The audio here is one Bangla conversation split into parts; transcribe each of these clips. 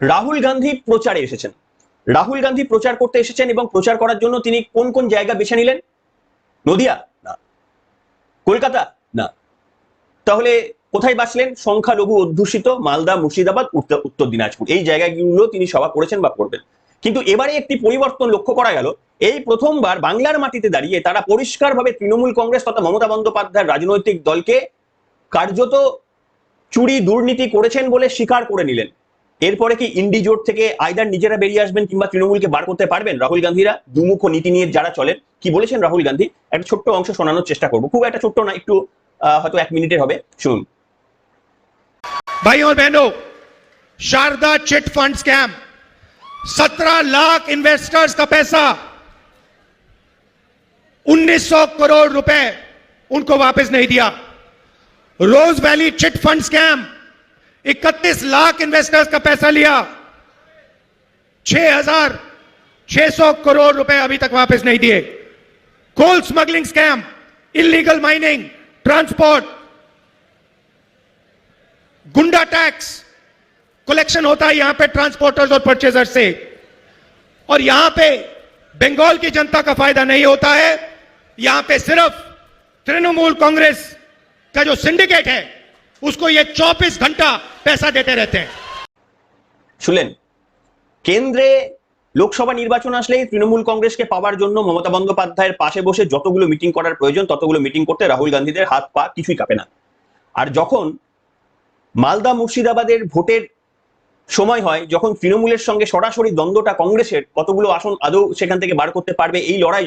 রাহুল গান্ধী প্রচারে এসেছেন, রাহুল গান্ধী প্রচার করতে এসেছেন এবং প্রচার করার জন্য তিনি কোন কোন জায়গা বেছে নিলেন? নদিয়া না, কলকাতা না, তাহলে কোথায় বাঁচলেন? সংখ্যালঘু অধ্যুষিত মালদা, মুর্শিদাবাদ, উত্তর দিনাজপুর, এই জায়গাগুলো তিনি সভা করেছেন বা করবেন। কিন্তু এবারে একটি পরিবর্তন লক্ষ্য করা গেল। এই প্রথমবার বাংলার মাটিতে দাঁড়িয়ে তারা পরিষ্কারভাবে তৃণমূল কংগ্রেস তথা মমতা বন্দ্যোপাধ্যায়ের রাজনৈতিক দলকে কার্যত চুরি দুর্নীতি করেছেন বলে স্বীকার করে নিলেন। এরপরে কি ইন্ডি জোট থেকে আইদার নিজেরা বেরিয়ে আসবেন কিংবা তৃণমূলকে বার করতে পারবেন রাহুল গান্ধীরা? দুমুখ নীতি নিয়ে যারা চলেন, কি বলেছেন রাহুল গান্ধী? একটা ছোট্ট অংশ শোনানোর চেষ্টা করবো, খুব একটা ছোট্ট না, একটু হয়তো 1 মিনিটের হবে, শুনুন। भाइयों और बहनों, Sharada chit fund scam, 17 lakh investors का पैसा, 1900 करोड़ रुपए उनको वापस नहीं दिया। Rose Valley chit fund scam, 31 lakh investors का पैसा लिया, 6600 करोड़ रुपए अभी तक वापस नहीं दिए। Coal smuggling scam, illegal mining, transport, goonda tax collection होता है यहां पे ट्रांसपोर्टर्स और परचेजर से, और यहां पे बंगाल की जनता का फायदा नहीं होता है। यहां पे सिर्फ तृणमूल कांग्रेस का जो सिंडिकेट है उसको ये 24 घंटा पैसा देते रहते हैं। শুনলেন, কেন্দ্রে লোকসভা নির্বাচন আসলেই তৃণমূল কংগ্রেসকে পাওয়ার জন্য মমতা বন্দ্যোপাধ্যায়ের পাশে বসে যতগুলো মিটিং করার প্রয়োজন ততগুলো মিটিং করতে রাহুল গান্ধীদের হাত পা কিছুই কাঁপে না। আর যখন মালদা মুর্শিদাবাদের ভোটের সময় হয়, যখন তৃণমূলের সঙ্গে সরাসরি দ্বন্দ্বটা কংগ্রেসের কতগুলো আসন আদৌ সেখান থেকে বার করতে পারবে এই লড়াই,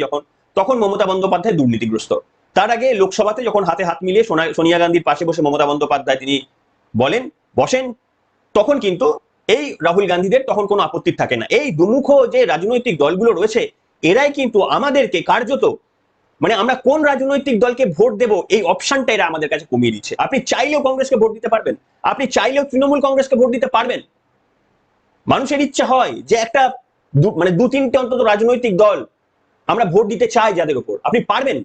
তখন মমতা বন্দ্যোপাধ্যায় দুর্নীতিগ্রস্ত। তার আগে লোকসভাতে যখন হাতে হাত মিলিয়ে সোনিয়া গান্ধীর পাশে বসে মমতা বন্দ্যোপাধ্যায় তিনি বসেন, তখন কিন্তু এই রাহুল গান্ধীদের তখন কোনো আপত্তি থাকে না। এই দুমুখ যে রাজনৈতিক দলগুলো রয়েছে এরাই কিন্তু আমাদেরকে কার্যত, মানে আমরা কোন রাজনৈতিক দলকে ভোট দেব এই অপশনটা এরা আমাদের কাছে কমিয়ে দিচ্ছে। আপনি চাইলেও কংগ্রেসকে ভোট দিতে পারবেন, আপনি চাইলেও তৃণমূল কংগ্রেসকে ভোট দিতে পারবেন। মানুষের ইচ্ছা হয় যে একটা মানে 2-3টে অন্তত রাজনৈতিক দল আমরা ভোট দিতে চাই যাদের উপর, আপনি পারবেন।